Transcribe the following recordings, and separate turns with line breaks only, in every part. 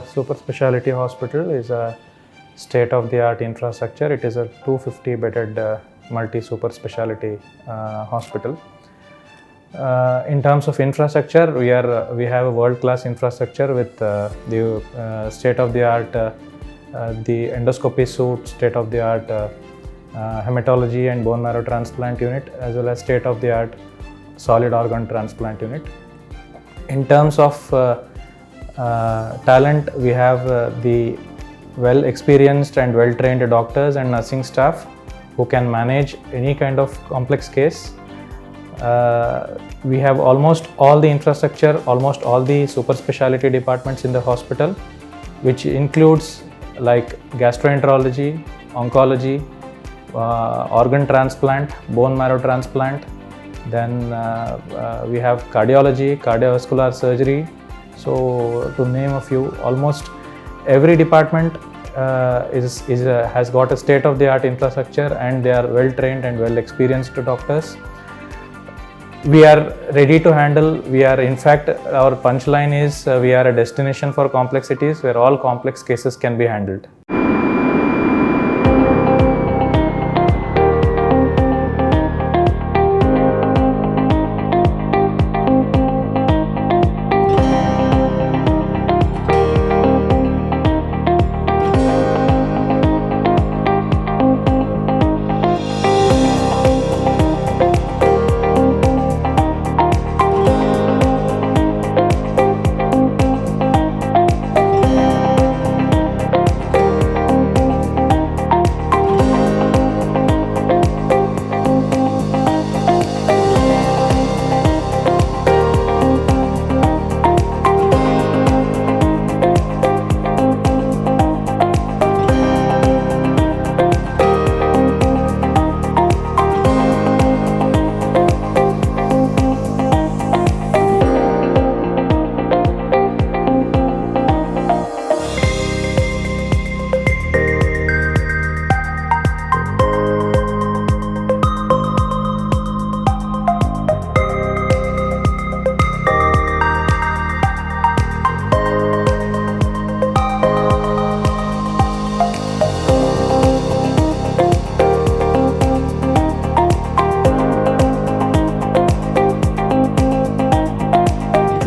super specialty hospital is a state-of-the-art infrastructure. It is a 250-bedded multi-super specialty hospital. In terms of infrastructure, we have a world-class infrastructure with the state-of-the-art the endoscopy suite, state-of-the-art hematology and bone marrow transplant unit, as well as state-of-the-art solid organ transplant unit. In terms of talent, we have the well-experienced and well-trained doctors and nursing staff who can manage any kind of complex case. We have almost all the infrastructure, almost all the super specialty departments in the hospital, which includes like gastroenterology, oncology, organ transplant, bone marrow transplant. Then we have cardiology, cardiovascular surgery. So to name a few, almost every department has got a state-of-the-art infrastructure, and they are well-trained and well-experienced doctors. We are ready to handle. In fact, our punchline is we are a destination for complexities where all complex cases can be handled.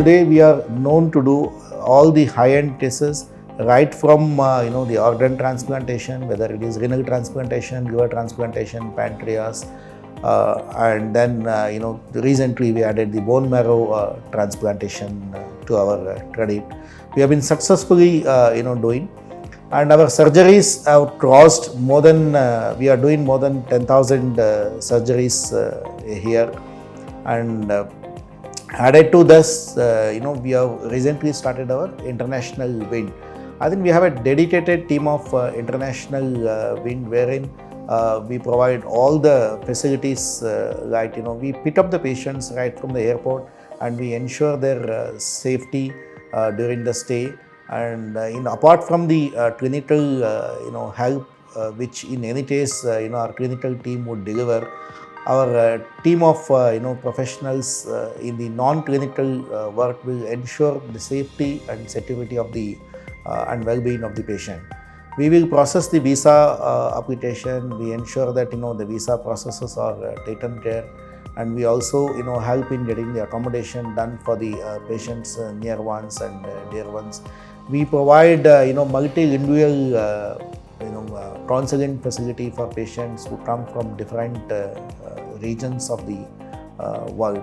Today we are known to do all the high-end cases, right from the organ transplantation, whether it is renal transplantation, liver transplantation, pancreas, and then recently we added the bone marrow transplantation to our credit. We have been successfully doing, and our surgeries have crossed more than we are doing more than 10,000 surgeries a year, and added to this, we have recently started our international wing. I think we have a dedicated team of international wing wherein we provide all the facilities, we pick up the patients right from the airport and we ensure their safety during the stay. And apart from the clinical help, which in any case our clinical team would deliver, our team of professionals in the non-clinical work will ensure the safety and security of the and well-being of the patient. We will process the visa application. We ensure that the visa processes are taken care, and we also help in getting the accommodation done for the patients, near ones and dear ones. We provide multilingual counseling facility for patients who come from different regions of the world.